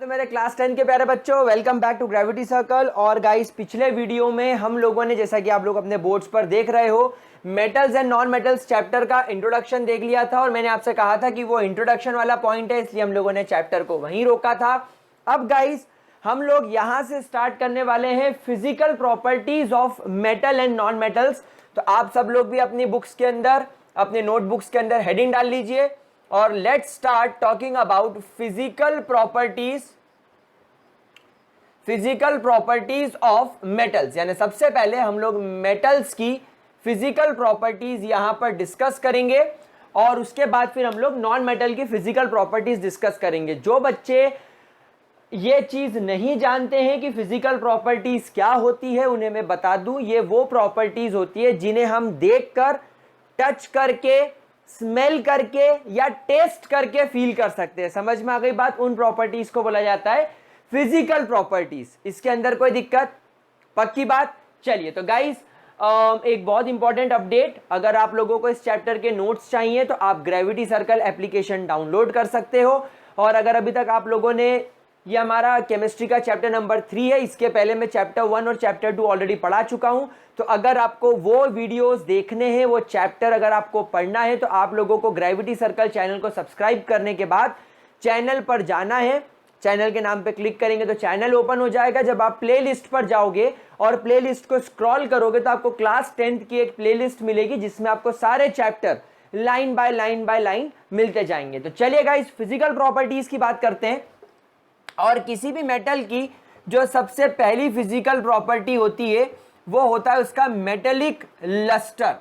तो मेरे क्लास 10 के प्यारे बच्चों, welcome back to gravity circle. और गाइस, पिछले वीडियो में हम लोगों ने, जैसा कि आप लोग अपने बोर्ड्स पर देख रहे हो, metals and non metals chapter का इंट्रोडक्शन देख लिया था। और मैंने आपसे कहा था कि वो इंट्रोडक्शन वाला पॉइंट है, इसलिए हम लोगों ने चैप्टर को वहीं रोका था। अब गाइस, हम लोग यहां से स्टार्ट करने वाले हैं physical properties of metal and non metals. तो आप सब लोग भी अपनी बुक्स के अंदर, अपने नोटबुक्स के अंदर हेडिंग डाल लीजिए और let's start talking about physical properties of metals. यानी सबसे पहले हम लोग मेटल्स की फिजिकल प्रॉपर्टीज यहां पर डिस्कस करेंगे और उसके बाद फिर हम लोग नॉन मेटल की फिजिकल प्रॉपर्टीज डिस्कस करेंगे। जो बच्चे ये चीज नहीं जानते हैं कि फिजिकल प्रॉपर्टीज क्या होती है, उन्हें मैं बता दूं, ये वो प्रॉपर्टीज होती है जिन्हें हम देखकर, टच करके, स्मेल करके या टेस्ट करके फील कर सकते हैं। समझ में आ गई बात? उन प्रॉपर्टीज को बोला जाता है फिजिकल प्रॉपर्टीज। इसके अंदर कोई दिक्कत? पक्की बात। चलिए, तो गाइस, एक बहुत इंपॉर्टेंट अपडेट, अगर आप लोगों को इस चैप्टर के नोट्स चाहिए तो आप ग्रेविटी सर्कल एप्लीकेशन डाउनलोड कर सकते हो। और अगर अभी तक आप लोगों ने, ये हमारा केमिस्ट्री का चैप्टर नंबर 3 है, इसके पहले मैं चैप्टर 1 और चैप्टर 2 ऑलरेडी पढ़ा चुका हूं। तो अगर आपको वो वीडियोस देखने हैं, वो चैप्टर अगर आपको पढ़ना है, तो आप लोगों को ग्रेविटी सर्कल चैनल को सब्सक्राइब करने के बाद चैनल पर जाना है। चैनल के नाम पे क्लिक करेंगे तो चैनल ओपन हो जाएगा। जब आप प्लेलिस्ट पर जाओगे और प्लेलिस्ट को स्क्रॉल करोगे तो आपको क्लास 10th की एक प्लेलिस्ट मिलेगी जिसमें आपको सारे चैप्टर लाइन बाय लाइन मिलते जाएंगे। तो चलिए गाइस, फिजिकल प्रॉपर्टीज की बात करते हैं। और किसी भी मेटल की जो सबसे पहली फिजिकल प्रॉपर्टी होती है वो होता है उसका metallic lustre.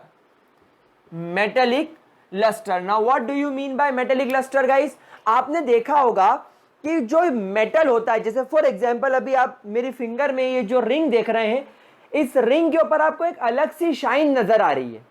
Metallic lustre. Now what do you mean by metallic lustre guys? आपने देखा होगा कि जो मेटल होता है, जैसे फॉर एग्जांपल अभी आप मेरी फिंगर में ये जो रिंग देख रहे हैं, इस रिंग के ऊपर आपको एक अलग सी शाइन नजर आ रही है।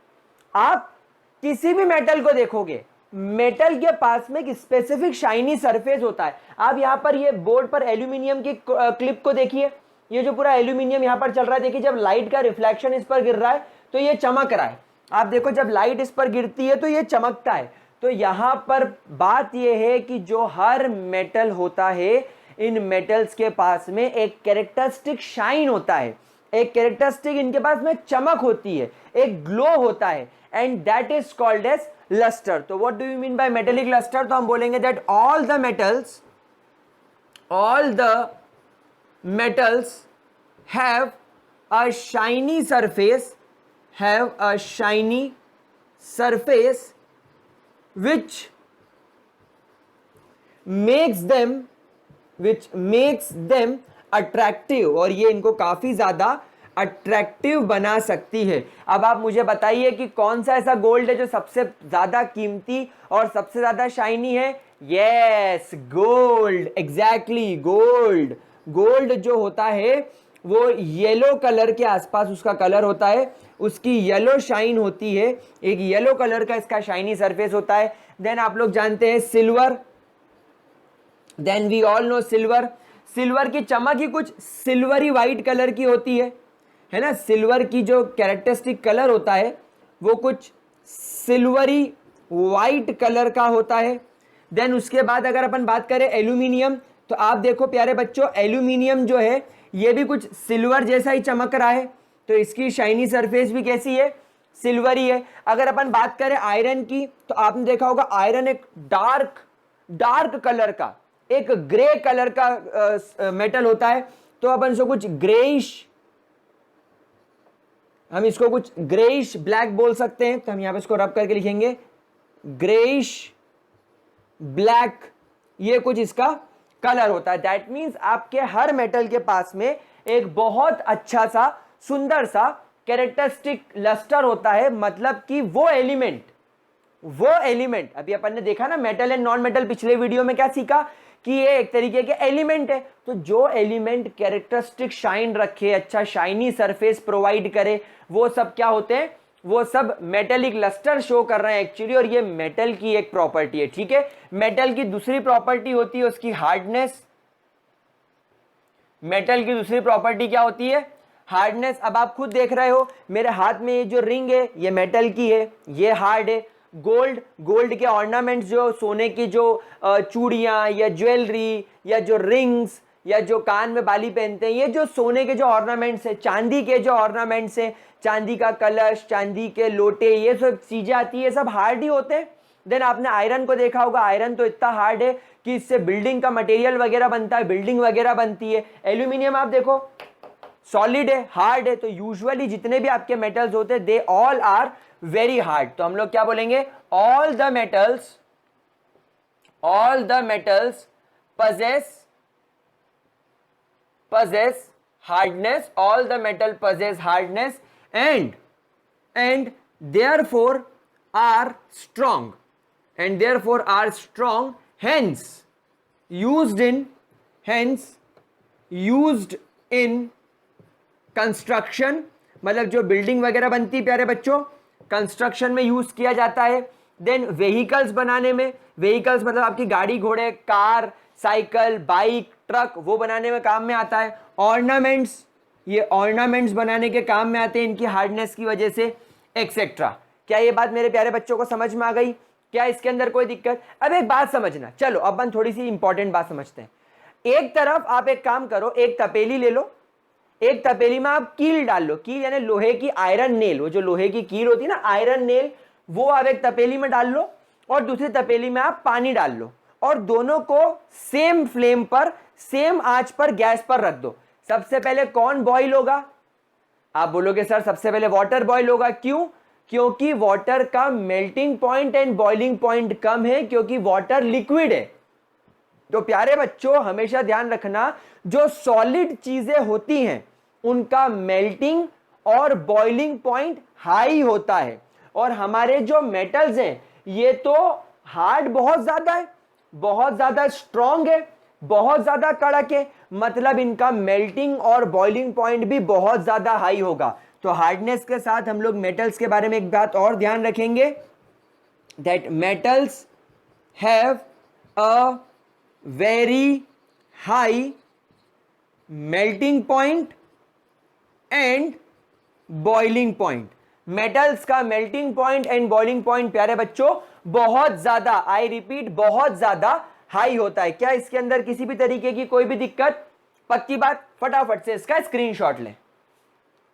आप किसी भी मेटल को देखोगे, मेटल के पास में एक स्पेसिफिक शाइनी सरफेस होता है। आप यहां पर ये बोर्ड पर एल्यूमिनियम की क्लिप को देखिए, ये जो पूरा एल्यूमिनियम यहां पर चल रहा है, देखिए जब लाइट का रिफ्लेक्शन इस पर गिर रहा है तो ये चमक रहा है। आप देखो, जब लाइट इस पर गिरती है तो ये चमकता है। तो यहां पर बात यह है कि जो हर मेटल होता है, इन मेटल्स के पास में एक कैरेक्टरिस्टिक शाइन होता है, एक कैरेक्टरिस्टिक इनके पास में चमक होती है, एक ग्लो होता है, and that is called as lustre. तो what do you mean by metallic lustre? तो हम बोलेंगे that all the metals have a shiny surface which makes them attractive, और ये इनको काफी ज्यादा अट्रैक्टिव बना सकती है। अब आप मुझे बताइए कि कौन सा ऐसा गोल्ड है जो सबसे ज्यादा कीमती और सबसे ज्यादा शाइनी है? Yes, gold. Exactly, gold. Gold जो होता है वो येलो कलर के आसपास उसका कलर होता है, उसकी येलो शाइन होती है, एक येलो कलर का इसका शाइनी सरफेस होता है। देन आप लोग जानते हैं silver. Then we all know silver. Silver की चमक ही कुछ सिल्वरी व्हाइट कलर की होती है ना। सिल्वर की जो कैरेक्टरिस्टिक कलर होता है वो कुछ सिल्वरी व्हाइट कलर का होता है। देन उसके बाद अगर अपन बात करें एल्यूमिनियम, तो आप देखो प्यारे बच्चों, एल्यूमिनियम जो है ये भी कुछ सिल्वर जैसा ही चमक रहा है। तो इसकी शाइनी सरफेस भी कैसी है? सिल्वरी है। अगर अपन बात करें आयरन की, तो आपने देखा होगा आयरन एक डार्क कलर का, एक ग्रे कलर का मेटल होता है। तो अपन इसको कुछ ग्रेइश ब्लैक बोल सकते हैं। तो हम यहां पे इसको रब करके लिखेंगे ग्रेइश ब्लैक, ये कुछ इसका कलर होता है। दैट मीन्स आपके हर मेटल के पास में एक बहुत अच्छा सा, सुंदर सा कैरेक्टरिस्टिक लस्टर होता है। मतलब कि वो एलिमेंट अभी अपन ने देखा ना, मेटल एंड नॉन मेटल, पिछले वीडियो में क्या सीखा कि ये एक तरीके के एलिमेंट है। तो जो एलिमेंट कैरेक्टरिस्टिक शाइन रखे, अच्छा शाइनी सरफेस प्रोवाइड करे, वो सब क्या होते हैं? वो सब मेटेलिक लस्टर शो कर रहे हैं एक्चुअली। और ये मेटल की एक प्रॉपर्टी है, ठीक है। मेटल की दूसरी प्रॉपर्टी होती है उसकी हार्डनेस। मेटल की दूसरी प्रॉपर्टी क्या होती है? हार्डनेस। अब आप खुद देख रहे हो, मेरे हाथ में ये जो रिंग है ये मेटल की है, ये हार्ड है। गोल्ड के ऑर्नामेंट्स, जो सोने की जो चूड़ियां या ज्वेलरी या जो रिंग्स या जो कान में बाली पहनते हैं, ये जो सोने के जो ऑर्नामेंट्स है, चांदी के जो ऑर्नामेंट्स हैं, चांदी का कलश, चांदी के लोटे, ये सब चीजें आती है, ये सब हार्ड ही होते हैं। देन आपने आयरन को देखा होगा, आयरन तो इतना हार्ड है कि इससे बिल्डिंग का मटेरियल वगैरह बनता है, बिल्डिंग वगैरह बनती है। एल्यूमिनियम आप देखो सॉलिड है, हार्ड है। तो यूजुअली जितने भी आपके मेटल्स होते हैं, they all are very hard. तो हम लोग क्या बोलेंगे, all the metals possess hardness, all the metal possess hardness and therefore are strong, hence used in construction, मतलब जो बिल्डिंग वगैरह बनती है प्यारे बच्चों, कंस्ट्रक्शन में यूज किया जाता है। देन व्हीकल्स बनाने में, व्हीकल्स मतलब आपकी गाड़ी घोड़े, कार, साइकिल, बाइक, ट्रक, वो बनाने में काम में आता है। ऑर्नामेंट्स, ये ऑर्नामेंट्स बनाने के काम में आते हैं इनकी हार्डनेस की वजह से, एक्सेट्रा। क्या ये बात मेरे प्यारे बच्चों को समझ में आ गई? क्या इसके अंदर कोई दिक्कत? अब एक बात समझना, चलो अब हम थोड़ी सी इंपॉर्टेंट बात समझते हैं। एक तरफ आप एक काम करो, एक तपेली ले लो, एक तपेली में आप कील डाल लो, कील यानी लोहे की आयरन नेल, वो जो लोहे की कील होती है ना, आयरन नेल, वो आप एक तपेली में डाल लो और दूसरी तपेली में आप पानी डाल लो और दोनों को सेम फ्लेम पर, सेम आंच पर गैस पर रख दो। सबसे पहले कौन बॉईल होगा? आप बोलोगे सर सबसे पहले वाटर बॉईल होगा। क्यों? क्योंकि वाटर का melting point and boiling point कम है, क्योंकि वाटर लिक्विड है। तो प्यारे बच्चों हमेशा ध्यान रखना, जो सॉलिड चीजें होती हैं उनका मेल्टिंग और बॉइलिंग पॉइंट हाई होता है, और हमारे जो मेटल्स हैं ये तो हार्ड बहुत ज्यादा है, बहुत ज्यादा स्ट्रॉन्ग है, बहुत ज्यादा कड़क है, मतलब इनका मेल्टिंग और बॉइलिंग पॉइंट भी बहुत ज्यादा हाई होगा। तो हार्डनेस के साथ हम लोग मेटल्स के बारे में एक बात और ध्यान रखेंगे, that metals have a very high melting point and boiling point. Metals का melting point and boiling point प्यारे बच्चों बहुत ज्यादा, आई रिपीट, बहुत ज्यादा हाई होता है। क्या इसके अंदर किसी भी तरीके की कोई भी दिक्कत? पक्की बात, फटाफट से इसका स्क्रीनशॉट लें।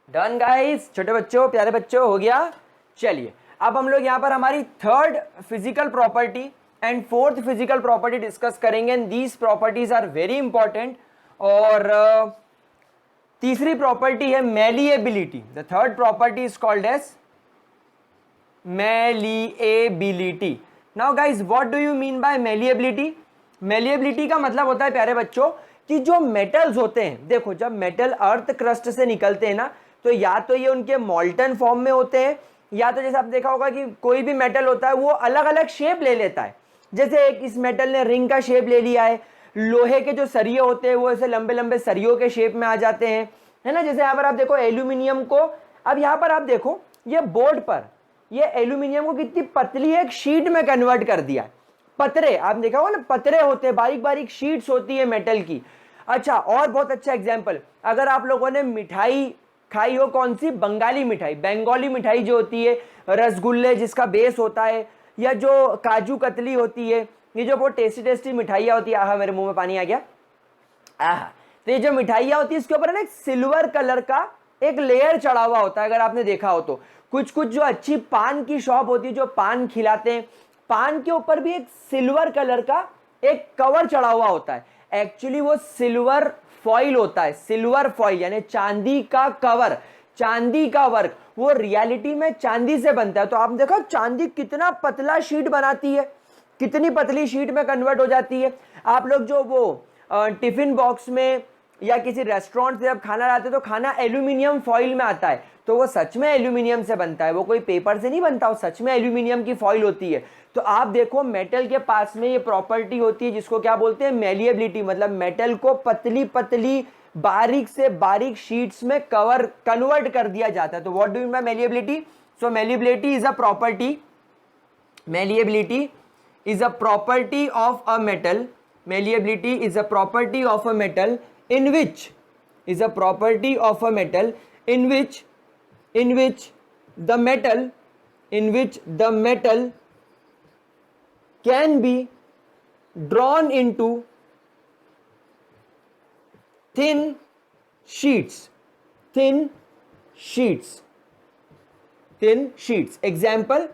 डन गाइस, छोटे बच्चों, प्यारे बच्चों, हो गया। चलिए अब हम लोग यहां पर हमारी third physical property and fourth physical property discuss करेंगे, and these properties are very important. और तीसरी प्रॉपर्टी है malleability. The third property is called as malleability. Now guys, what do you mean by malleability? Malleability का मतलब होता है प्यारे बच्चों कि जो मेटल्स होते हैं, देखो जब मेटल अर्थ क्रस्ट से निकलते हैं ना, तो या तो ये उनके मॉल्टन फॉर्म में होते हैं, या तो जैसे आप देखा होगा कि कोई भी मेटल होता है वो अलग अलग शेप ले लेता है। जैसे एक इस मेटल ने रिंग का शेप ले लिया है, लोहे के जो सरिये होते हैं वो ऐसे लंबे लंबे सरियों के शेप में आ जाते हैं, है ना। जैसे यहाँ पर आप देखो एल्यूमिनियम को, अब यहाँ पर आप देखो ये बोर्ड पर ये एल्यूमिनियम को कितनी पतली एक शीट में कन्वर्ट कर दिया। पतरे, आप देखा होगा ना, पतरे होते हैं, बारीक बारीक शीट्स होती है मेटल की। अच्छा, और बहुत अच्छा एग्जाम्पल, अगर आप लोगों ने मिठाई खाई हो, कौन सी? बंगाली मिठाई, बंगाली मिठाई जो होती है, रसगुल्ले जिसका बेस होता है, या जो काजू कतली होती है, ये जो बहुत टेस्टी टेस्टी मिठाइयाँ होती है, आहा मेरे मुंह में पानी आ गया, आहा। तो ये जो मिठाइयाँ होती है इसके ऊपर ना एक सिल्वर कलर का एक लेयर चढ़ा हुआ होता है, अगर आपने देखा हो तो। कुछ कुछ जो अच्छी पान की शॉप होती है, जो पान खिलाते हैं, पान के ऊपर भी एक सिल्वर कलर का एक कवर चढ़ा हुआ होता है। एक्चुअली वो सिल्वर फॉइल होता है, सिल्वर फॉइल यानी चांदी का कवर, चांदी का वर्क, वो रियलिटी में चांदी से बनता है। तो आप देखो चांदी कितना पतला शीट बनाती है, कितनी पतली शीट में कन्वर्ट हो जाती है। आप लोग जो वो टिफिन बॉक्स में या किसी रेस्टोरेंट से जब खाना लाते तो खाना एल्यूमिनियम फॉइल में आता है, तो वो सच में एल्यूमिनियम से बनता है, वो कोई पेपर से नहीं बनता, वो सच में एल्यूमिनियम की फॉइल होती है। तो आप देखो मेटल के पास में ये प्रॉपर्टी होती है जिसको क्या बोलते हैं? मैलिएबिलिटी। मतलब मेटल को पतली पतली बारीक से बारीक शीट्स में कन्वर्ट कर दिया जाता है। तो what do you mean by malleability? So malleability is a property, malleability is a property of a metal, malleability is a property of a metal in which is a property of a metal in which the metal can be drawn into thin sheets. Thin sheets. Thin sheets. Example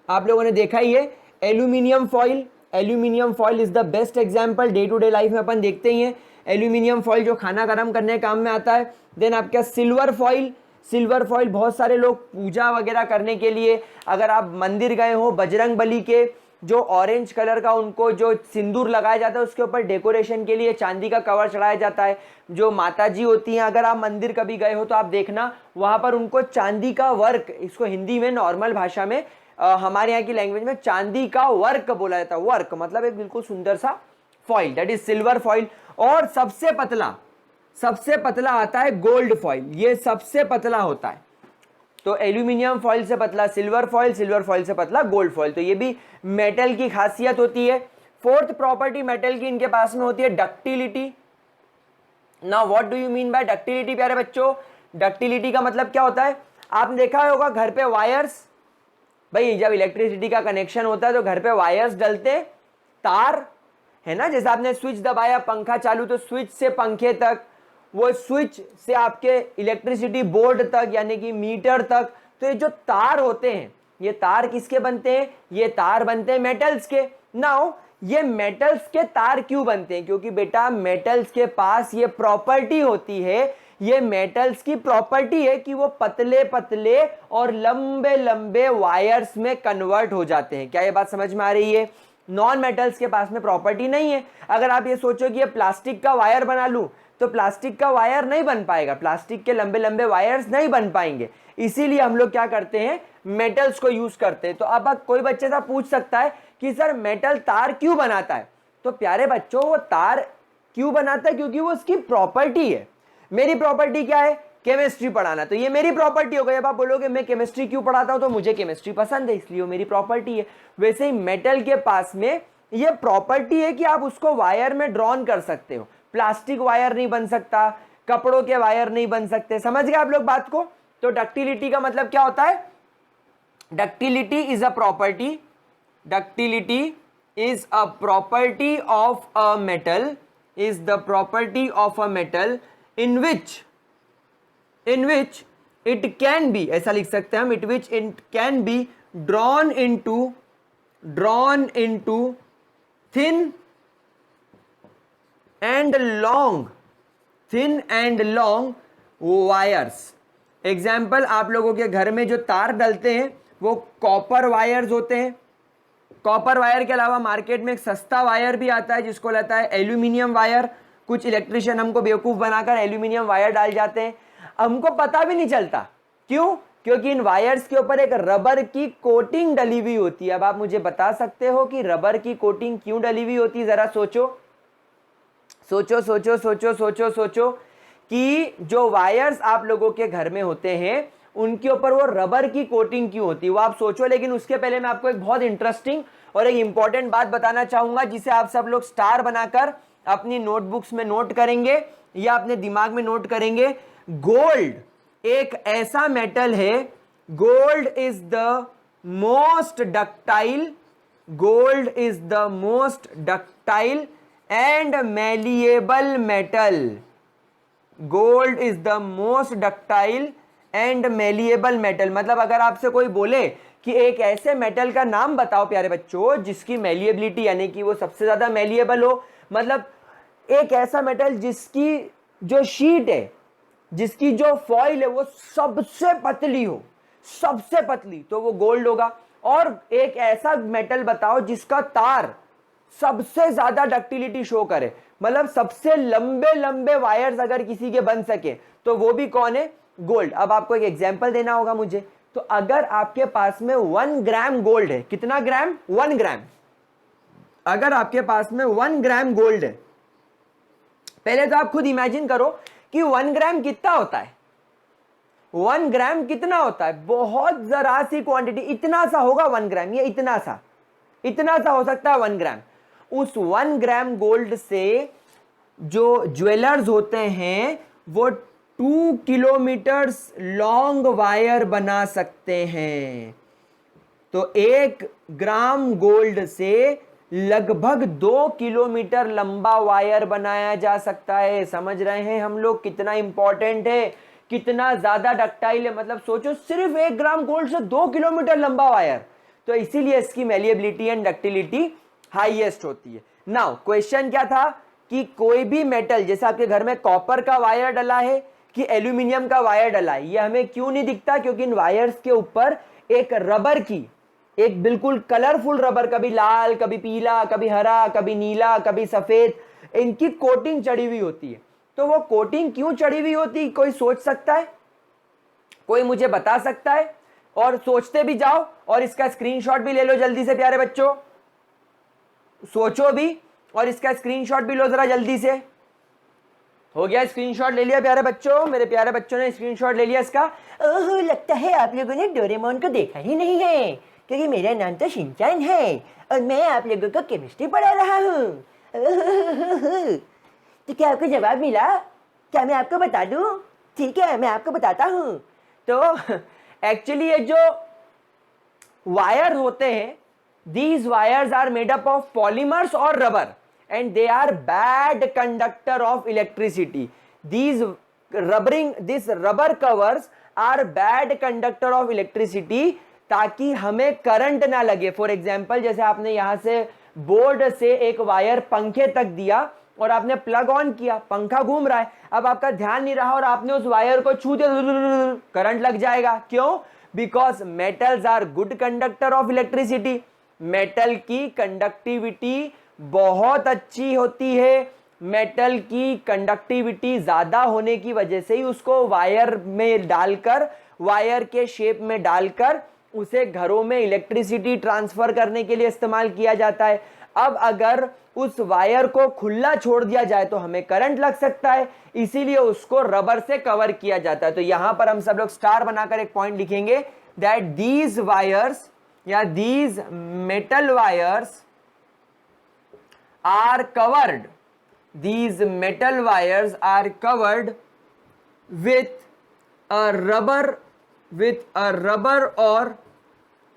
आप लोगों ने देखा ही है, aluminium foil. Aluminium foil is the best example. Day to day life में अपन देखते ही हैं एल्यूमिनियम फॉइल जो खाना गर्म करने के काम में आता है. देन आपका सिल्वर फॉइल. सिल्वर फॉइल बहुत सारे लोग पूजा वगैरह करने के लिए, अगर आप मंदिर गए हो, बजरंग बली के जो ऑरेंज कलर का उनको जो सिंदूर लगाया जाता है उसके ऊपर डेकोरेशन के लिए चांदी का कवर चढ़ाया जाता है. जो माता जी होती हैं, अगर आप मंदिर कभी गए हो तो आप देखना वहां पर उनको चांदी का वर्क, इसको हिंदी में नॉर्मल भाषा में हमारे यहाँ की लैंग्वेज में चांदी का वर्क बोला जाता है. वर्क मतलब एक बिल्कुल सुंदर सा foil, that is silver foil. और सबसे पतला आता है गोल्ड फॉइल. ये सबसे पतला होता है. तो एल्यूमिनियम फॉइल से पतला सिल्वर फॉइल, सिल्वर फॉइल से पतला गोल्ड फॉइल. तो ये भी मेटल की खासियत होती है. फोर्थ प्रॉपर्टी मेटल की इनके पास में होती है ductility. Now what do you mean bye ductility प्यारे बच्चों? डक्टिलिटी का मतलब क्या होता है? आपने देखा होगा घर पे वायर्स, भाई जब इलेक्ट्रिसिटी का कनेक्शन होता है तो घर पे वायर्स डलते हैं, तार है ना. जैसे आपने स्विच दबाया, पंखा चालू, तो स्विच से पंखे तक, वो स्विच से आपके इलेक्ट्रिसिटी बोर्ड तक यानी कि मीटर तक. तो ये जो तार होते हैं, ये तार किसके बनते हैं? ये तार बनते हैं मेटल्स के. नाउ ये मेटल्स के तार क्यों बनते हैं? क्योंकि बेटा मेटल्स के पास ये प्रॉपर्टी होती है, ये मेटल्स की प्रॉपर्टी है कि वो पतले पतले और लंबे लंबे वायर्स में कन्वर्ट हो जाते हैं. क्या ये बात समझ में आ रही है? नॉन मेटल्स के पास में प्रॉपर्टी नहीं है. अगर आप ये सोचो कि ये प्लास्टिक का वायर बना लूं तो प्लास्टिक का वायर नहीं बन पाएगा, प्लास्टिक के लंबे लंबे वायर्स नहीं बन पाएंगे. इसीलिए हम लोग क्या करते हैं? मेटल्स को यूज करते हैं. तो अब कोई बच्चे से पूछ सकता है कि सर मेटल तार क्यों बनाता है? तो प्यारे बच्चों वो तार क्यों बनाता है? क्योंकि वो उसकी प्रॉपर्टी है. मेरी प्रॉपर्टी क्या है? केमिस्ट्री पढ़ाना. तो ये मेरी प्रॉपर्टी हो गई. अब आप बोलोगे मैं केमिस्ट्री क्यों पढ़ाता हूं? तो मुझे केमिस्ट्री पसंद है इसलिए वो मेरी प्रॉपर्टी है. वैसे ही मेटल के पास में ये प्रॉपर्टी है कि आप उसको वायर में ड्रॉन कर सकते हो. प्लास्टिक वायर नहीं बन सकता, कपड़ों के वायर नहीं बन सकते. समझ गए आप लोग बात को? तो डक्टिलिटी का मतलब क्या होता है? Ductility is a property. Ductility is a property of a metal, is the property of a metal in which it can be, ऐसा लिख सकते हैं हम, in which it can be drawn into thin and long wires. Example, आप लोगों के घर में जो तार डलते हैं वो कॉपर वायर्स होते हैं. कॉपर वायर के अलावा मार्केट में एक सस्ता वायर भी आता है जिसको लगता है एल्यूमिनियम वायर. कुछ इलेक्ट्रिशियन हमको बेवकूफ बनाकर एल्यूमिनियम वायर डाल जाते हैं, हमको पता भी नहीं चलता. क्यों? क्योंकि इन वायर्स के ऊपर एक रबर की कोटिंग डली हुई होती है. अब आप मुझे बता सकते हो कि रबर की कोटिंग क्यों डली हुई होती है? जरा सोचो सोचो सोचो सोचो सोचो सोचो कि जो वायर्स आप लोगों के घर में होते हैं उनके ऊपर वो रबर की कोटिंग क्यों होती है, वो आप सोचो. लेकिन उसके पहले मैं आपको एक बहुत इंटरेस्टिंग और एक इंपॉर्टेंट बात बताना चाहूंगा जिसे आप सब लोग स्टार बनाकर अपनी नोटबुक्स में नोट करेंगे या अपने दिमाग में नोट करेंगे. गोल्ड एक ऐसा मेटल है, gold is the most ductile, gold is the most ductile and malleable metal. Gold is the most ductile and malleable metal. मतलब अगर आपसे कोई बोले कि एक ऐसे मेटल का नाम बताओ प्यारे बच्चों जिसकी मैलिएबिलिटी यानी कि वो सबसे ज्यादा मैलिएबल हो, मतलब एक ऐसा मेटल जिसकी जो शीट है, जिसकी जो फॉइल है वो सबसे पतली हो, सबसे पतली, तो वो गोल्ड होगा. और एक ऐसा मेटल बताओ जिसका तार सबसे ज्यादा डक्टिलिटी शो करे, मतलब सबसे लंबे लंबे वायर्स अगर किसी के बन सके तो वो भी कौन है? गोल्ड. अब आपको एक एग्जांपल देना होगा मुझे. तो अगर आपके पास में 1 ग्राम गोल्ड है, कितना ग्राम? 1 ग्राम. अगर आपके पास में 1 ग्राम गोल्ड है, पहले तो आप खुद इमेजिन करो कि 1 ग्राम कितना होता है. 1 ग्राम कितना होता है? बहुत जरा सी क्वांटिटी, इतना सा होगा 1 ग्राम, ये इतना सा हो सकता है 1 ग्राम. उस 1 ग्राम गोल्ड से जो ज्वेलर्स होते हैं वो 2 किलोमीटर्स लॉन्ग वायर बना सकते हैं. तो 1 ग्राम गोल्ड से लगभग 2 किलोमीटर लंबा वायर बनाया जा सकता है। समझ रहे हैं हम लोग कितना इंपॉर्टेंट है, कितना ज्यादा डक्टाइल है। मतलब सोचो सिर्फ 1 ग्राम गोल्ड से 2 किलोमीटर लंबा वायर, तो इसीलिए इसकी मेलिएबिलिटी एंड डक्टिलिटी हाईएस्ट होती है। नाउ क्वेश्चन क्या था कि कोई भी मेटल, जैसे आपके घर में कॉपर का वायर डला है कि एल्यूमिनियम का वायर डला है, ये हमें क्यों नहीं दिखता? क्योंकि इन वायर्स के ऊपर एक रबर की, एक बिल्कुल कलरफुल रबर, कभी लाल, कभी पीला, कभी हरा, कभी नीला, कभी सफेद, इनकी कोटिंग चढ़ी हुई होती है। तो वो कोटिंग क्यों चढ़ी हुई होती, कोई सोच सकता है? कोई मुझे बता सकता है? और सोचते भी जाओ और इसका स्क्रीनशॉट भी ले लो जल्दी से प्यारे बच्चों, सोचो भी और इसका स्क्रीनशॉट भी लो जरा जल्दी से। हो गया? स्क्रीनशॉट ले लिया प्यारे बच्चों? मेरे प्यारे बच्चों ने स्क्रीनशॉट ले लिया इसका? ओह, लगता है आप लोगों ने डोरेमोन को देखा ही नहीं है, क्योंकि मेरा नाम तो शिनचैन है और मैं आप लोगों को केमिस्ट्री पढ़ा रहा हूँ। तो क्या आपको जवाब मिला? क्या मैं आपको बता दूं? ठीक है, मैं आपको बताता हूँ। तो एक्चुअली ये जो वायर होते हैं, these wires are made up of polymers or rubber and they are bad conductor of electricity. This rubber covers are bad conductor of electricity, ताकि हमें करंट ना लगे। फॉर एग्जाम्पल, जैसे आपने यहां से बोर्ड से एक वायर पंखे तक दिया और आपने प्लग ऑन किया, पंखा घूम रहा है, अब आपका ध्यान नहीं रहा और आपने उस वायर को छू दिया, करंट लग जाएगा। क्यों? Because metals are good conductor of electricity. Metal की कंडक्टिविटी बहुत अच्छी होती है। मेटल की कंडक्टिविटी ज्यादा होने की वजह से ही उसको वायर में डालकर, वायर के शेप में डालकर उसे घरों में इलेक्ट्रिसिटी ट्रांसफर करने के लिए इस्तेमाल किया जाता है। अब अगर उस वायर को खुला छोड़ दिया जाए तो हमें करंट लग सकता है, इसीलिए उसको रबर से कवर किया जाता है। तो यहां पर हम सब लोग स्टार बनाकर एक पॉइंट लिखेंगे दैट दीज वायर्स या these metal wires are covered, these metal wires are covered with a rubber or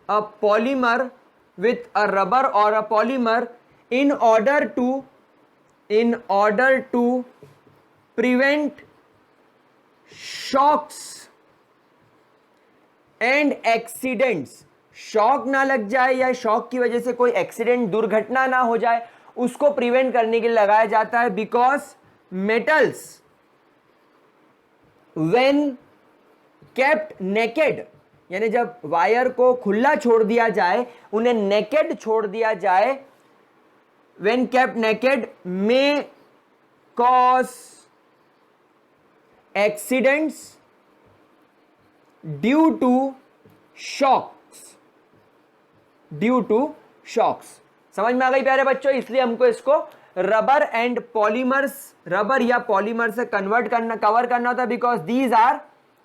a polymer, with a rubber or a polymer in order to prevent shocks and accidents। Shock ना लग जाए या shock की वजह से कोई accident, दुर्घटना ना हो जाए, उसको प्रिवेंट करने के लिए लगाया जाता है। Because metals when kept naked, यानी जब वायर को खुला छोड़ दिया जाए, उन्हें नेकेड छोड़ दिया जाए, when kept naked may cause accidents due to shocks. समझ में आ गई प्यारे बच्चों? इसलिए हमको इसको रबर एंड पॉलीमर्स, रबर या पॉलीमर से कन्वर्ट करना, कवर करना होता है। Because these are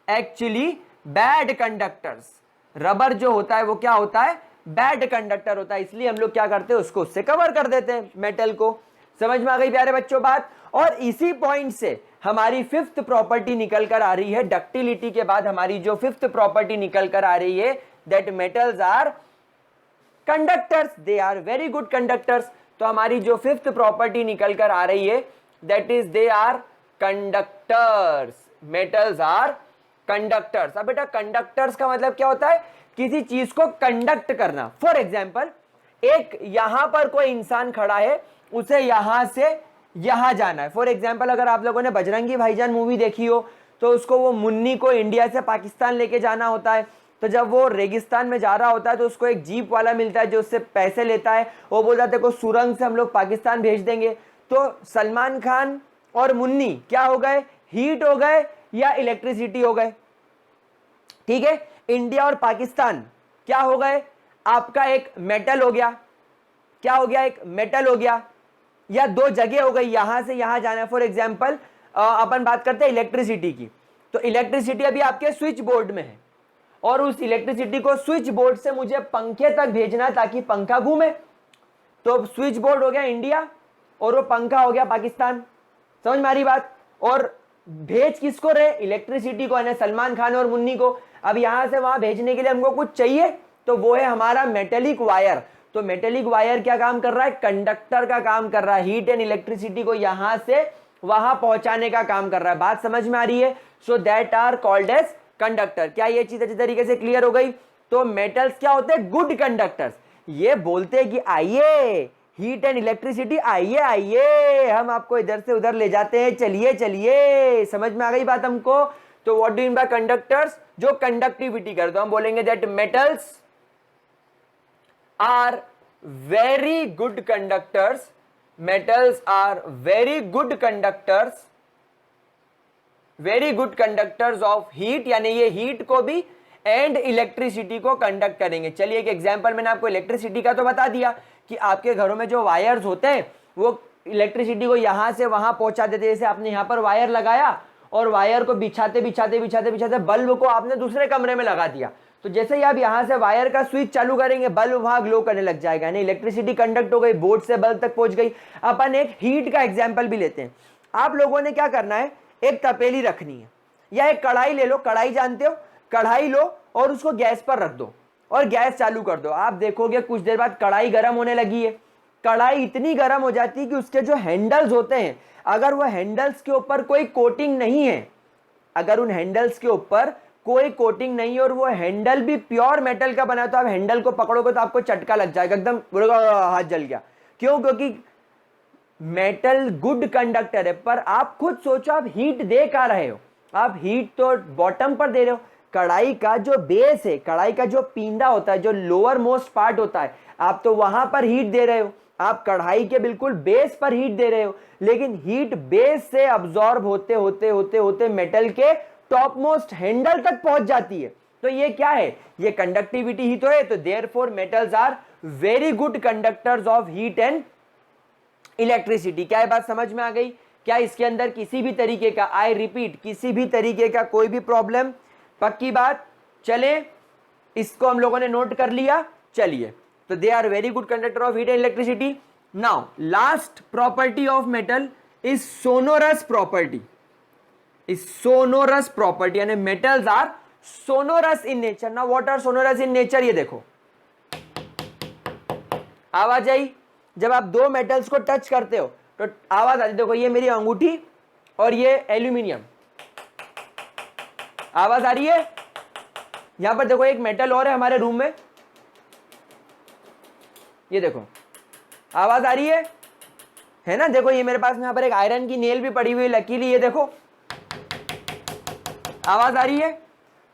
actually bad conductors. Rubber जो होता है वो क्या होता है? बैड कंडक्टर होता है, इसलिए हम लोग क्या करते हैं, उसको उससे कवर कर देते हैं मेटल को। समझ में आ गई प्यारे बच्चों बात? और इसी पॉइंट से हमारी फिफ्थ प्रॉपर्टी निकल कर आ रही है। डक्टिलिटी के बाद हमारी जो फिफ्थ प्रॉपर्टी निकल कर आ रही है, that metals are conductors, they are very good conductors. तो हमारी जो फिफ्थ प्रॉपर्टी निकल कर आ रही है, that is they are conductors. Metals are conductors. अब बेटा कंडक्टर्स का मतलब क्या होता है? किसी चीज को कंडक्ट करना। फॉर एग्जाम्पल, एक यहां पर कोई इंसान खड़ा है, उसे यहां से यहां जाना है। फॉर एग्जाम्पल, अगर आप लोगों ने बजरंगी भाईजान मूवी देखी हो तो उसको, वो मुन्नी को इंडिया से पाकिस्तान लेके जाना होता है। तो जब वो रेगिस्तान में जा रहा होता है तो उसको एक जीप वाला मिलता है जो उससे पैसे लेता है। वो बोल जाते को सुरंग से हम लोग पाकिस्तान भेज देंगे। तो सलमान खान और मुन्नी क्या हो गए? हीट हो गए या इलेक्ट्रिसिटी हो गए? ठीक है, इंडिया और पाकिस्तान क्या हो गए? आपका एक मेटल हो गया। क्या हो गया? एक मेटल हो गया, या दो जगह हो गई, यहां से यहां जाना है। फॉर एग्जाम्पल, अपन बात करते हैं इलेक्ट्रिसिटी की। तो इलेक्ट्रिसिटी अभी आपके स्विच बोर्ड में है और उस इलेक्ट्रिसिटी को स्विच बोर्ड से मुझे पंखे तक भेजना ताकि पंखा घूमे। तो स्विच बोर्ड हो गया इंडिया और वो पंखा हो गया पाकिस्तान। समझ में आ रही बात? और भेज किसको रहे? इलेक्ट्रिसिटी को, यानी सलमान खान और मुन्नी को। अब यहां से वहां भेजने के लिए हमको कुछ चाहिए, तो वो है हमारा मेटेलिक वायर। तो मेटेलिक वायर क्या काम कर रहा है, कंडक्टर का काम कर रहा है, हीट एंड इलेक्ट्रिसिटी को यहां से वहां पहुंचाने का काम कर रहा है। बात समझ में आ रही है? So that are called as conductor. क्या ये चीज अच्छी तरीके से क्लियर हो गई? तो मेटल्स क्या होते हैं, गुड कंडक्टर्स। ये बोलते हैं कि आइए हीट एंड इलेक्ट्रिसिटी, आइए आइए हम आपको इधर से उधर ले जाते हैं, चलिए चलिए। समझ में आ गई बात हमको? तो what do you mean by conductors, जो कंडक्टिविटी कर दो। हम बोलेंगे that metals are very good conductors, metals are very good conductors, very good conductors of heat, यानी ये हीट को भी एंड इलेक्ट्रिसिटी को कंडक्ट करेंगे। चलिए एक एग्जांपल मैंने आपको इलेक्ट्रिसिटी का तो बता दिया कि आपके घरों में जो वायर्स होते हैं वो इलेक्ट्रिसिटी को यहां से वहां पहुंचा देते हैं। जैसे आपने यहां पर वायर लगाया और वायर को बिछाते बिछाते बिछाते बिछाते बल्ब को आपने दूसरे कमरे में लगा दिया, तो जैसे ही आप यहां से वायर का स्विच चालू करेंगे बल्ब वहां ग्लो करने लग जाएगा, यानी इलेक्ट्रिसिटी कंडक्ट हो गई, बोर्ड से बल्ब तक पहुंच गई। अपन एक हीट का एग्जांपल भी लेते हैं। आप लोगों ने क्या करना है, एक तपेली रखनी है या एक कढ़ाई ले लो, कढ़ाई जानते हो, कढ़ाई लो और उसको गैस पर रख दो और गैस चालू कर दो। आप देखोगे कुछ देर बाद कढ़ाई गर्म होने लगी है। कढ़ाई इतनी गर्म हो जाती है कि उसके जो हैंडल्स होते हैं, अगर वह हैंडल्स के ऊपर कोई कोटिंग नहीं है, अगर उन हैंडल्स के ऊपर कोई कोटिंग नहीं है और वो हैंडल भी प्योर मेटल का बना, तो आप हैंडल को पकड़ोगे तो आपको चटका लग जाएगा, एकदम हाथ जल गया। क्यों? क्योंकि मेटल गुड कंडक्टर है। पर आप खुद सोचो, आप हीट दे कहां रहे हो? आप हीट तो बॉटम पर दे रहे हो। कढ़ाई का जो बेस है, कढ़ाई का जो पींदा होता है, जो लोअर मोस्ट पार्ट होता है, आप तो वहां पर हीट दे रहे हो। आप कढ़ाई के बिल्कुल बेस पर हीट दे रहे हो, लेकिन हीट बेस से अब्सॉर्ब होते होते होते होते मेटल के टॉप मोस्ट हैंडल तक पहुंच जाती है। तो ये क्या है? ये कंडक्टिविटी ही तो है। तो therefore metals are very good conductors of heat and electricity. क्या ये बात समझ में आ गई? क्या इसके अंदर किसी भी तरीके का, आई रिपीट, किसी भी तरीके का कोई भी प्रॉब्लम? पक्की बात। चले, इसको हम लोगों ने नोट कर लिया। चलिए, तो they are very good conductor of heat and electricity. Now last property of metal is sonorous property. Is sonorous property, यानी metals are sonorous in nature. Now what are sonorous in nature? ये देखो, आवाज आई जब आप दो metals को touch करते हो तो आवाज आती। देखो, ये मेरी अंगूठी और ये एल्यूमिनियम, आवाज आ रही है। यहां पर देखो एक मेटल और है हमारे रूम में, ये देखो आवाज आ रही है ना? देखो ये मेरे पास यहां पर एक आयरन की नेल भी पड़ी हुई है, लकीली, ये देखो आवाज आ रही है।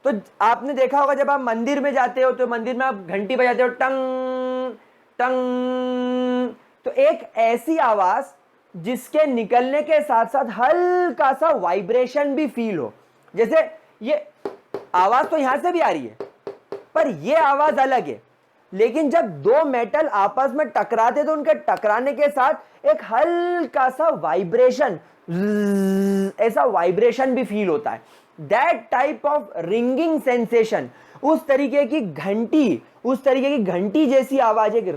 तो आपने देखा होगा जब आप मंदिर में जाते हो तो मंदिर में आप घंटी बजाते हो, टंग टंग, तो एक ऐसी आवाज जिसके निकलने के साथ साथ हल्का सा वाइब्रेशन भी फील हो। जैसे ये आवाज तो यहां से भी आ रही है, पर ये आवाज अलग है। लेकिन जब दो मेटल आपस में टकराते तो उनके टकराने के साथ एक हल्का सा वाइब्रेशन, ऐसा वाइब्रेशन भी फील होता है। That type of ringing sensation, उस तरीके की घंटी, उस तरीके की घंटी जैसी आवाज, एक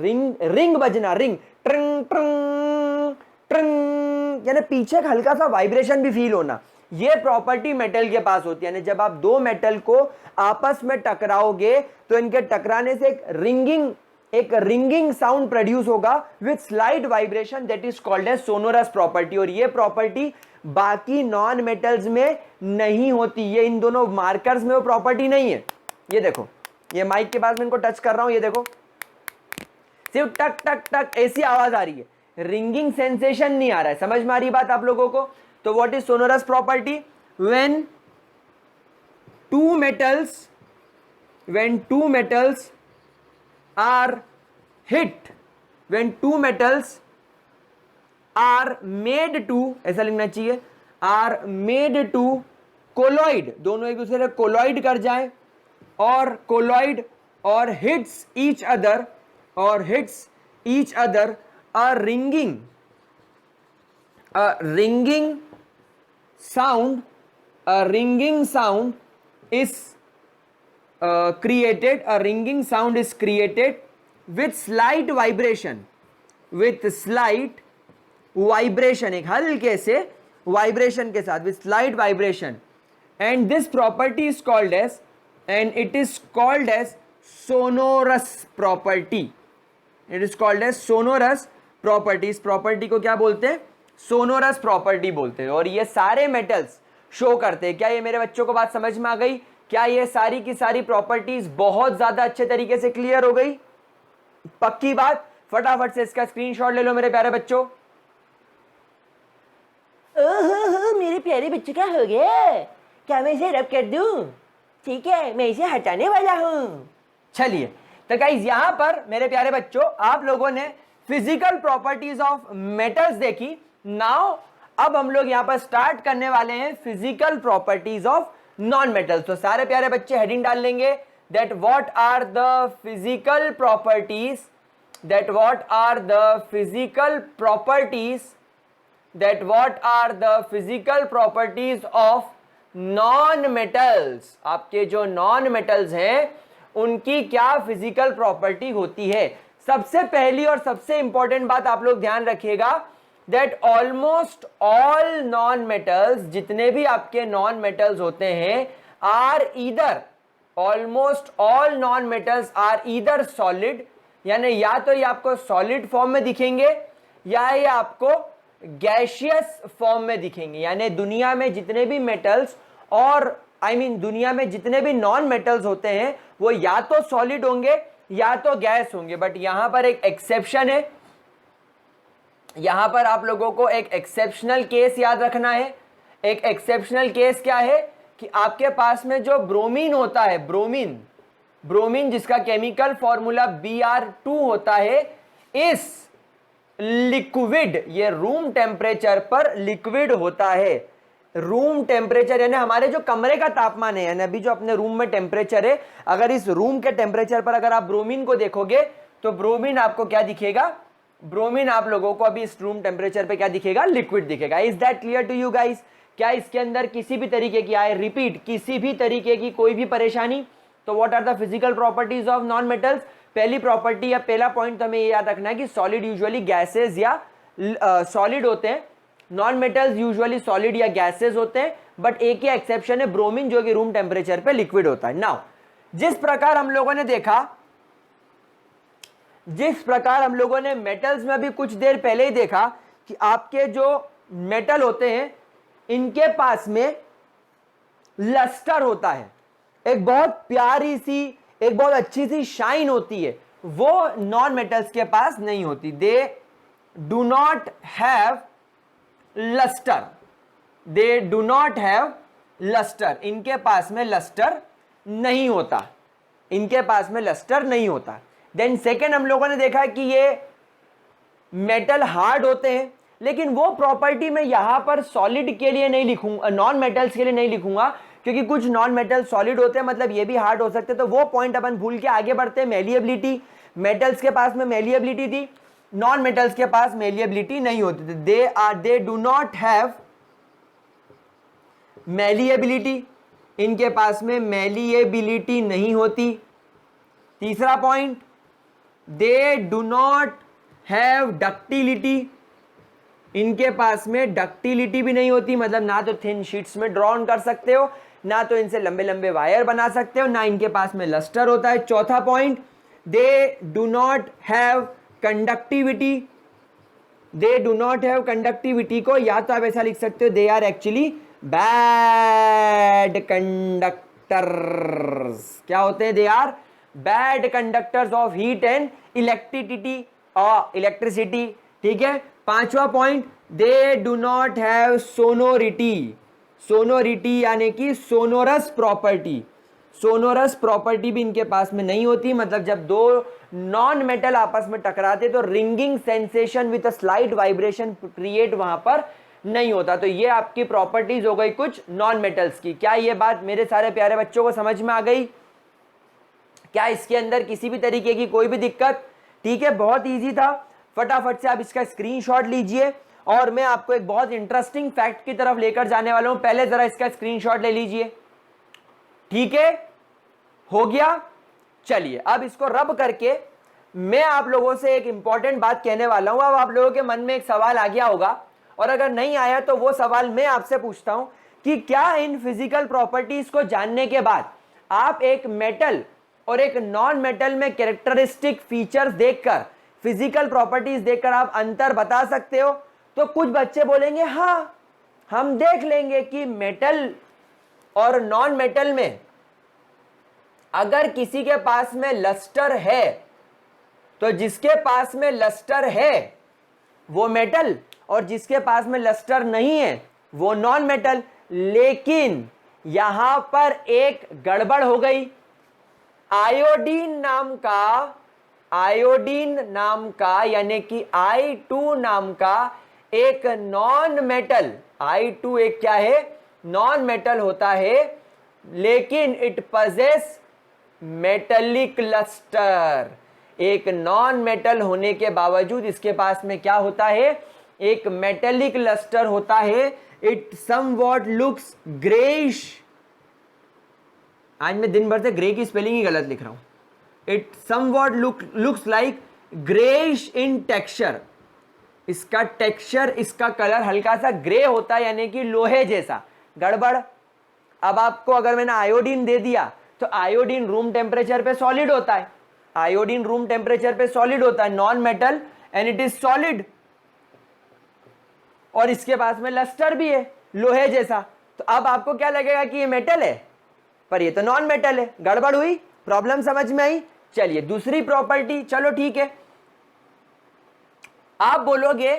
रिंग बजना, रिंग ट्रिंग ट्रिंग ट्रिंग, यानी पीछे एक हल्का सा वाइब्रेशन भी फील होना, ये प्रॉपर्टी मेटल के पास होती है। यानी जब आप दो मेटल को आपस में टकराओगे तो इनके टकराने से एक रिंगिंग साउंड प्रोड्यूस होगा with slight vibration, that is called as sonorous property. और ये प्रॉपर्टी बाकी नॉन मेटल्स में नहीं होती, ये इन दोनों मार्कर्स में वो प्रॉपर्टी नहीं है। ये देखो, ये माइक के पास मैं इनको टच कर रहा हूं, ये देखो सिर्फ टक टक टक ऐसी आवाज आ रही है, रिंगिंग सेंसेशन नहीं आ रहा है। समझ में आ रही बात आप लोगों को? तो what is sonorous property? When two metals are hit, when two metals are made to, ऐसा लिखना चाहिए, आर मेड टू कोलॉइड, दोनों एक दूसरे से कोलॉइड कर जाए, और कोलॉइड और hits each other, a ringing sound is created, a ringing sound is created with slight vibration, एक हल्के से वाइब्रेशन के साथ, with slight vibration, and this property is called as, and it is called as sonorous property. It is called as sonorous property. इस property को क्या बोलते हैं? सोनोरस प्रॉपर्टी बोलते हैं। और ये सारे मेटल्स शो करते हैं। क्या ये मेरे बच्चों को बात समझ में आ गई? क्या ये सारी की सारी प्रॉपर्टीज बहुत ज्यादा अच्छे तरीके से क्लियर हो गई? पक्की बात? फटाफट से इसका स्क्रीनशॉट ले लो मेरे प्यारे बच्चों। ओहो मेरे प्यारे बच्चे, क्या हो गया? क्या मैं इसे रब कर दूं? ठीक है, मैं इसे हटाने वाला हूं। चलिए, तो गाइस यहां पर मेरे प्यारे बच्चों आप लोगों ने फिजिकल प्रॉपर्टीज ऑफ मेटल्स देखी। नाउ अब हम लोग यहां पर स्टार्ट करने वाले हैं physical properties of non metals. तो सारे प्यारे बच्चे हेडिंग डाल लेंगे that what are the physical properties, that what are the physical properties, that what are the physical properties of non metals. आपके जो नॉन मेटल्स हैं उनकी क्या फिजिकल प्रॉपर्टी होती है। सबसे पहली और सबसे इंपॉर्टेंट बात आप लोग ध्यान रखिएगा that almost all non metals, जितने भी आपके नॉन मेटल्स होते हैं, are either, almost all non metals are either solid, यानी या तो ये आपको सॉलिड फॉर्म में दिखेंगे या ये आपको गैशियस फॉर्म में दिखेंगे। यानी दुनिया में जितने भी मेटल्स और दुनिया में जितने भी नॉन मेटल्स होते हैं वो या तो सॉलिड होंगे या तो गैस होंगे। बट यहां पर एक एक्सेप्शन है, यहां पर आप लोगों को एक एक्सेप्शनल केस याद रखना है। एक एक्सेप्शनल केस क्या है कि आपके पास में जो ब्रोमीन होता है, ब्रोमीन जिसका केमिकल फॉर्मूला Br2 होता है, इस लिक्विड, ये रूम टेम्परेचर पर लिक्विड होता है। रूम टेम्परेचर यानी हमारे जो कमरे का तापमान है, यानी अभी जो अपने रूम में टेम्परेचर है, अगर इस रूम के टेम्परेचर पर अगर आप ब्रोमीन को देखोगे तो ब्रोमीन आपको क्या दिखेगा? ब्रोमीन आप लोगों को अभी इस रूम टेम्परेचर पे क्या दिखेगा? लिक्विड दिखेगा। Is that clear to you guys? क्या इसके अंदर किसी भी तरीके की, आई रिपीट, किसी भी तरीके की कोई भी परेशानी? तो what are the physical properties of non metals? पहली प्रॉपर्टी या पहला पॉइंट तो हमें ये याद रखना है कि सॉलिड यूजुअली गैसेज या सॉलिड होते हैं। नॉन मेटल्स यूजुअली सॉलिड या गैसेज होते हैं, बट एक ही एक्सेप्शन है, ब्रोमीन, जो कि रूम टेम्परेचर पे लिक्विड होता है। नाउ जिस प्रकार हम लोगों ने देखा, जिस प्रकार हम लोगों ने मेटल्स में भी कुछ देर पहले ही देखा कि आपके जो मेटल होते हैं इनके पास में लस्टर होता है, एक बहुत प्यारी सी, एक बहुत अच्छी सी शाइन होती है, वो नॉन मेटल्स के पास नहीं होती। They do not have lustre, they do not have lustre, इनके पास में लस्टर नहीं होता, इनके पास में लस्टर नहीं होता। देन सेकेंड हम लोगों ने देखा कि ये मेटल हार्ड होते हैं, लेकिन वो प्रॉपर्टी मैं यहां पर सॉलिड के लिए नहीं लिखूंगा, नॉन मेटल्स के लिए नहीं लिखूंगा, क्योंकि कुछ नॉन मेटल सॉलिड होते हैं, मतलब ये भी हार्ड हो सकते हैं। तो वो पॉइंट अपन भूल के आगे बढ़ते हैं। मेलिएबिलिटी, मेटल्स के पास में मेलिएबिलिटी थी, नॉन मेटल्स के पास मेलिएबिलिटी नहीं होती थी। दे डू नॉट हैव मेलिएबिलिटी, इनके पास में मेलिएबिलिटी नहीं होती। तीसरा point, they do not have ductility, इनके पास में डक्टिलिटी भी नहीं होती, मतलब ना तो थिन शीट्स में ड्रॉ कर सकते हो, ना तो इनसे लंबे लंबे वायर बना सकते हो, ना इनके पास में लस्टर होता है। चौथा point, they do not have conductivity, they do not have conductivity को या तो आप ऐसा लिख सकते हो, they are actually bad conductors. क्या होते हैं? They are bad conductors of heat and electricity. ठीक है। पांचवा point, they do not have sonority, sonority यानी कि सोनोरस प्रॉपर्टी, सोनोरस प्रॉपर्टी भी इनके पास में नहीं होती, मतलब जब दो नॉन मेटल आपस में टकराते तो ringing sensation with a slight vibration create वहां पर नहीं होता। तो ये आपकी प्रॉपर्टीज हो गई कुछ नॉन मेटल्स की। क्या ये बात मेरे सारे प्यारे बच्चों को समझ में आ गई? क्या इसके अंदर किसी भी तरीके की कोई भी दिक्कत? ठीक है, बहुत इजी था। फटाफट से आप इसका स्क्रीनशॉट लीजिए और मैं आपको एक बहुत इंटरेस्टिंग फैक्ट की तरफ लेकर जाने वाला हूं। पहले जरा इसका स्क्रीनशॉट ले लीजिए। ठीक है, हो गया। चलिए अब इसको रब करके मैं आप लोगों से एक इंपॉर्टेंट बात कहने वाला हूं। अब आप लोगों के मन में एक सवाल आ गया होगा, और अगर नहीं आया तो वो सवाल मैं आपसे पूछता हूं कि क्या इन फिजिकल प्रॉपर्टीज को जानने के बाद आप एक मेटल और एक नॉन मेटल में कैरेक्टरिस्टिक फीचर्स देखकर फिजिकल प्रॉपर्टीज देखकर आप अंतर बता सकते हो? तो कुछ बच्चे बोलेंगे हाँ, हम देख लेंगे कि मेटल और नॉन मेटल में अगर किसी के पास में लस्टर है तो जिसके पास में लस्टर है वो मेटल, और जिसके पास में लस्टर नहीं है वो नॉन मेटल। लेकिन यहां पर एक गड़बड़ हो गई। आयोडीन नाम का यानी कि I2 नाम का एक नॉन मेटल, I2 एक क्या है, नॉन मेटल होता है, लेकिन इट पजेस मेटेलिक लस्टर। एक नॉन मेटल होने के बावजूद इसके पास में क्या होता है, एक मेटेलिक लस्टर होता है। इट समवॉट लुक्स ग्रेइश, आज मैं दिन भर से ग्रे की स्पेलिंग ही गलत लिख रहा हूं। It somewhat looks like greyish in texture. इसका टेक्सचर, इसका कलर हल्का सा ग्रे होता है, यानी कि लोहे जैसा। गड़बड़। अब आपको अगर मैंने आयोडीन दे दिया तो आयोडीन रूम टेम्परेचर पे सॉलिड होता है, आयोडीन रूम टेम्परेचर पे सॉलिड होता है, non metal and it is solid, और इसके पास में लस्टर भी है लोहे जैसा। तो अब आपको क्या लगेगा कि ये मेटल है, पर ये तो नॉन मेटल है। गड़बड़ हुई? प्रॉब्लम समझ में आई? चलिए दूसरी प्रॉपर्टी, चलो ठीक है। आप बोलोगे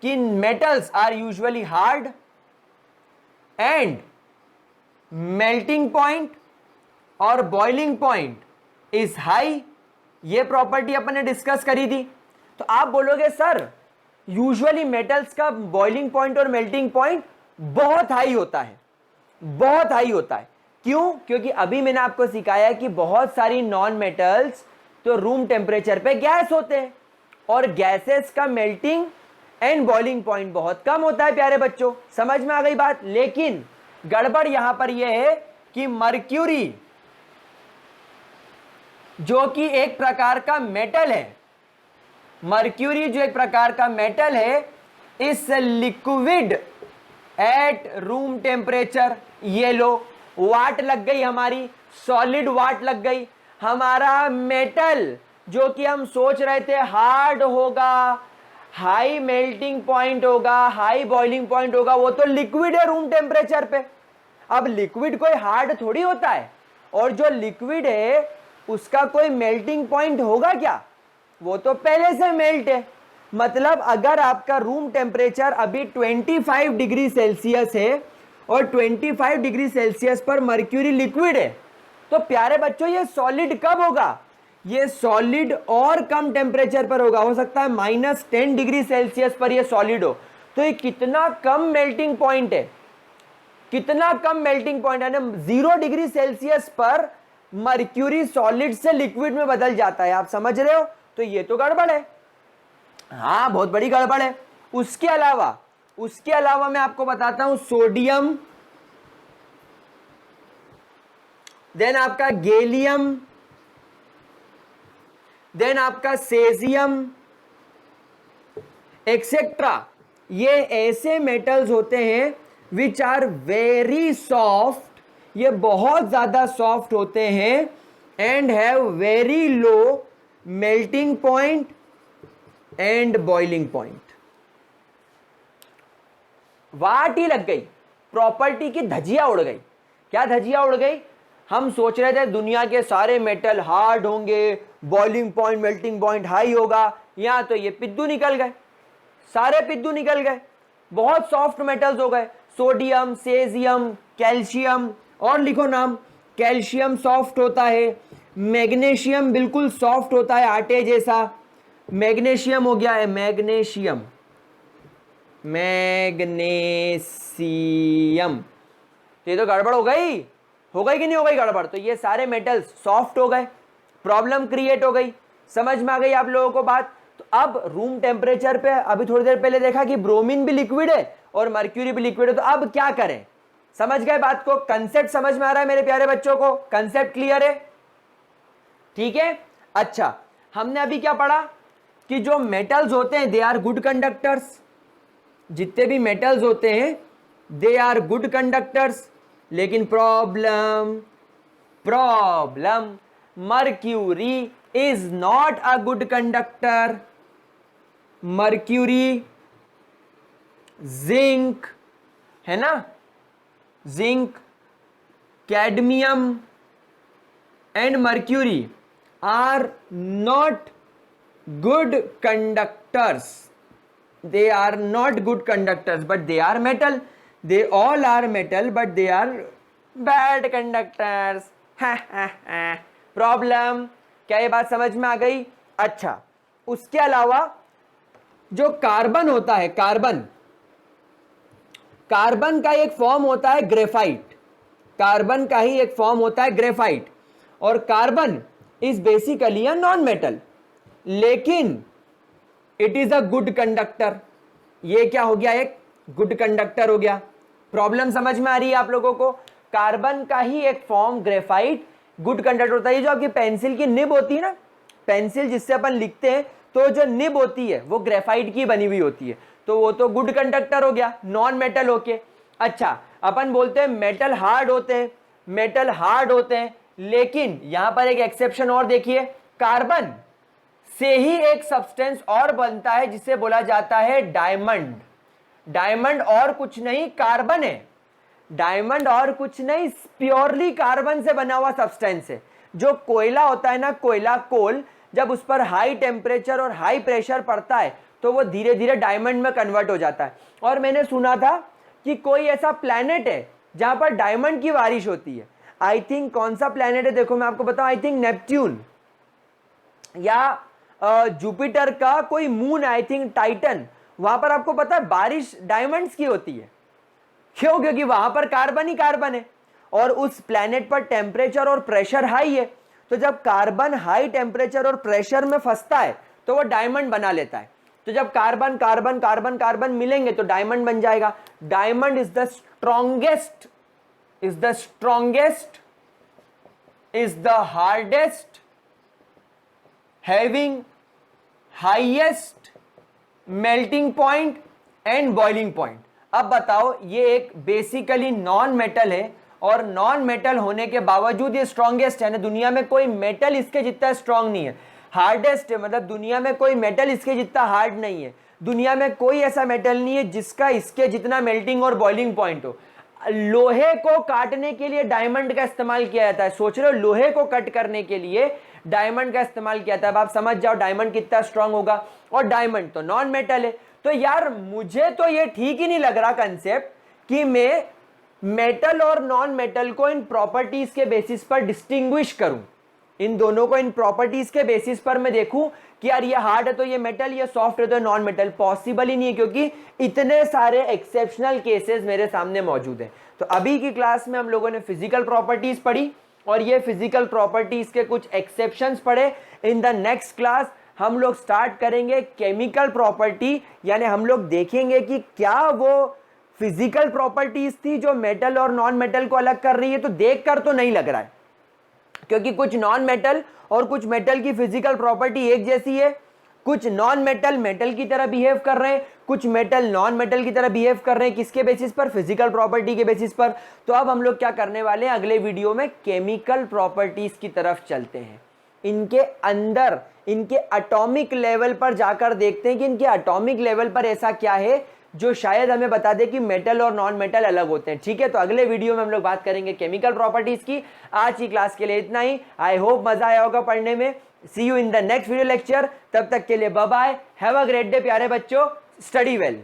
कि metals are usually hard and melting point और बॉइलिंग पॉइंट इज हाई। ये प्रॉपर्टी अपन ने डिस्कस करी थी। तो आप बोलोगे सर यूजुअली मेटल्स का बॉइलिंग पॉइंट और मेल्टिंग पॉइंट बहुत हाई होता है, बहुत हाई होता है। क्यों? क्योंकि अभी मैंने आपको सिखाया कि बहुत सारी नॉन मेटल्स तो रूम टेम्परेचर पे गैस होते हैं, और गैसेस का मेल्टिंग एंड बॉइलिंग पॉइंट बहुत कम होता है। प्यारे बच्चों, समझ में आ गई बात? लेकिन गड़बड़ यहां पर यह है कि मर्क्यूरी जो कि एक प्रकार का मेटल है, मर्क्यूरी जो एक प्रकार का मेटल है, इस लिक्विड एट रूम टेम्परेचर। ये लो, वाट लग गई हमारी, सॉलिड वाट लग गई। हमारा मेटल जो कि हम सोच रहे थे हार्ड होगा, हाई मेल्टिंग पॉइंट होगा, हाई बॉइलिंग पॉइंट होगा, वो तो लिक्विड है रूम टेम्परेचर पे। अब लिक्विड कोई हार्ड थोड़ी होता है, और जो लिक्विड है उसका कोई मेल्टिंग पॉइंट होगा क्या? वो तो पहले से मेल्ट है। मतलब अगर आपका रूम टेम्परेचर अभी 25 डिग्री सेल्सियस है और 25 डिग्री सेल्सियस पर मर्क्यूरी लिक्विड है, तो प्यारे बच्चों ये सॉलिड कब होगा? ये सॉलिड और कम टेम्परेचर पर होगा। हो सकता है -10 डिग्री सेल्सियस पर ये सॉलिड हो। तो ये कितना कम मेल्टिंग पॉइंट है, कितना कम मेल्टिंग पॉइंट है ना। 0 डिग्री सेल्सियस पर मर्क्यूरी सॉलिड से लिक्विड में बदल जाता है। आप समझ रहे हो? तो ये तो गड़बड़ है, हाँ बहुत बड़ी गड़बड़ है। उसके अलावा मैं आपको बताता हूं, सोडियम, देन आपका गैलियम, देन आपका सेजियम एक्सेट्रा। ये ऐसे मेटल्स होते हैं विच आर वेरी सॉफ्ट, ये बहुत ज्यादा सॉफ्ट होते हैं, and have very low melting point and boiling point. वाट ही लग गई, प्रॉपर्टी की धजिया उड़ गई। क्या धजिया उड़ गई? हम सोच रहे थे दुनिया के सारे मेटल हार्ड होंगे, boiling point melting point high होगा, यहां तो ये पिद्दू निकल गए, सारे पिद्दू निकल गए, बहुत सॉफ्ट मेटल्स हो गए। सोडियम, सेजियम, कैल्शियम, और लिखो नाम। कैल्शियम सॉफ्ट होता है, मैग्नीशियम बिल्कुल सॉफ्ट होता है आटे जैसा। मैग्नीशियम हो गया है, मैग्नीशियम, तो ये तो गड़बड़ हो गई कि नहीं हो गई गड़बड़? तो ये सारे मेटल्स सॉफ्ट हो गए, प्रॉब्लम क्रिएट हो गई। समझ में आ गई आप लोगों को बात? तो अब रूम टेम्परेचर पे अभी थोड़ी देर पहले देखा कि ब्रोमीन भी लिक्विड है और मर्क्यूरी भी लिक्विड है। तो अब क्या करें? समझ गए बात को? कंसेप्ट समझ में आ रहा है मेरे प्यारे बच्चों को? कंसेप्ट क्लियर है? ठीक है। अच्छा, हमने अभी क्या पढ़ा कि जो मेटल्स होते हैं दे आर गुड कंडक्टर्स। जितने भी मेटल्स होते हैं दे आर गुड कंडक्टर्स, लेकिन problem mercury is not a good conductor, mercury, zinc, है ना, zinc, cadmium and mercury are not good conductors. They are not good conductors, but they are metal. They all are metal, but they are bad conductors. Problem क्या ये बात समझ में आ गई? अच्छा, उसके अलावा जो कार्बन होता है, कार्बन का एक फॉर्म होता है ग्रेफाइट, कार्बन का ही एक फॉर्म होता है ग्रेफाइट, और carbon is basically a non metal, लेकिन it is a good conductor. ये क्या हो गया? एक गुड कंडक्टर हो गया। प्रॉब्लम समझ में आ रही है आप लोगों को? कार्बन का ही एक फॉर्म ग्रेफाइट गुड कंडक्टर होता है। ये जो आपकी पेंसिल की निब होती है ना, पेंसिल जिससे अपन लिखते हैं, तो जो निब होती है वो ग्रेफाइट की बनी हुई होती है, तो वो तो गुड कंडक्टर हो गया, नॉन मेटल होके। अच्छा, अपन बोलते हैं मेटल हार्ड होते हैं, मेटल हार्ड होते हैं, लेकिन यहां पर एक एक्सेप्शन और देखिए, कार्बन से ही एक सब्सटेंस और बनता है जिसे बोला जाता है डायमंड। डायमंड और कुछ नहीं, कार्बन है। डायमंड और कुछ नहीं, प्योरली कार्बन से बना हुआ सब्सटेंस है। जो कोयला होता है ना, कोयला, कोल, जब उस पर हाई टेम्परेचर और हाई प्रेशर पड़ता है तो वो धीरे धीरे डायमंड में कन्वर्ट हो जाता है। और मैंने सुना था कि कोई ऐसा प्लैनेट है जहां पर डायमंड की बारिश होती है। आई थिंक, कौन सा प्लैनेट है देखो मैं आपको बताऊं, आई थिंक नेपट्यून या जुपिटर का कोई मून, आई थिंक टाइटन, वहां पर आपको पता है बारिश डायमंड्स की होती है। क्यों? क्योंकि वहां पर कार्बन ही कार्बन है और उस प्लैनेट पर टेम्परेचर और प्रेशर हाई है। तो जब कार्बन हाई टेम्परेचर और प्रेशर में फंसता है तो वो डायमंड बना लेता है। तो जब कार्बन कार्बन कार्बन कार्बन मिलेंगे तो डायमंड बन जाएगा। Diamond is the strongest, is the hardest, having highest melting point and boiling point. अब बताओ, ये एक बेसिकली नॉन मेटल है और नॉन मेटल होने के बावजूद ये स्ट्रॉन्गेस्ट है ना। दुनिया में कोई मेटल इसके जितना स्ट्रॉन्ग नहीं है। हार्डेस्ट है मतलब दुनिया में कोई मेटल इसके जितना हार्ड नहीं है। दुनिया में कोई ऐसा मेटल नहीं है जिसका इसके जितना मेल्टिंग और बॉइलिंग पॉइंट हो। लोहे को काटने के लिए डायमंड का इस्तेमाल किया जाता है। सोच रहे हो, लोहे को कट करने के लिए डायमंड का इस्तेमाल किया था। अब आप समझ जाओ डायमंड कितना स्ट्रांग होगा, और डायमंड तो नॉन मेटल है। तो यार मुझे तो ये ठीक ही नहीं लग रहा कंसेप्ट कि मैं मेटल और नॉन मेटल को इन प्रॉपर्टीज के बेसिस पर डिस्टिंग्विश करूं। इन दोनों को इन प्रॉपर्टीज के बेसिस पर मैं देखूं कि यार ये हार्ड है तो ये मेटल, ये सॉफ्ट है तो नॉन मेटल। पॉसिबल ही नहीं है, क्योंकि इतने सारे एक्सेप्शनल केसेस मेरे सामने मौजूद हैं। तो अभी की क्लास में हम लोगों ने फिजिकल प्रॉपर्टीज पढ़ी और ये फिजिकल प्रॉपर्टीज के कुछ एक्सेप्शंस पढ़े। इन द नेक्स्ट क्लास हम लोग स्टार्ट करेंगे केमिकल प्रॉपर्टी, यानी हम लोग देखेंगे कि क्या वो फिजिकल प्रॉपर्टीज थी जो मेटल और नॉन मेटल को अलग कर रही है। तो देखकर तो नहीं लग रहा है, क्योंकि कुछ नॉन मेटल और कुछ मेटल की फिजिकल प्रॉपर्टी एक जैसी है। कुछ नॉन मेटल मेटल की तरह बिहेव कर रहे हैं, कुछ मेटल नॉन मेटल की तरह बिहेव कर रहे हैं। किसके बेसिस पर? फिजिकल प्रॉपर्टी के बेसिस पर। तो अब हम लोग क्या करने वाले हैं, अगले वीडियो में केमिकल प्रॉपर्टीज की तरफ चलते हैं। इनके अंदर, इनके एटॉमिक लेवल पर जाकर देखते हैं कि इनके एटॉमिक लेवल पर ऐसा क्या है जो शायद हमें बता दे कि मेटल और नॉन मेटल अलग होते हैं। ठीक है, तो अगले वीडियो में हम लोग बात करेंगे केमिकल प्रॉपर्टीज की। आज की क्लास के लिए इतना ही। आई होप मजा आया होगा पढ़ने में। See you in the next video lecture. तब तक के लिए bye bye, have a great day प्यारे बच्चों, स्टडी वेल।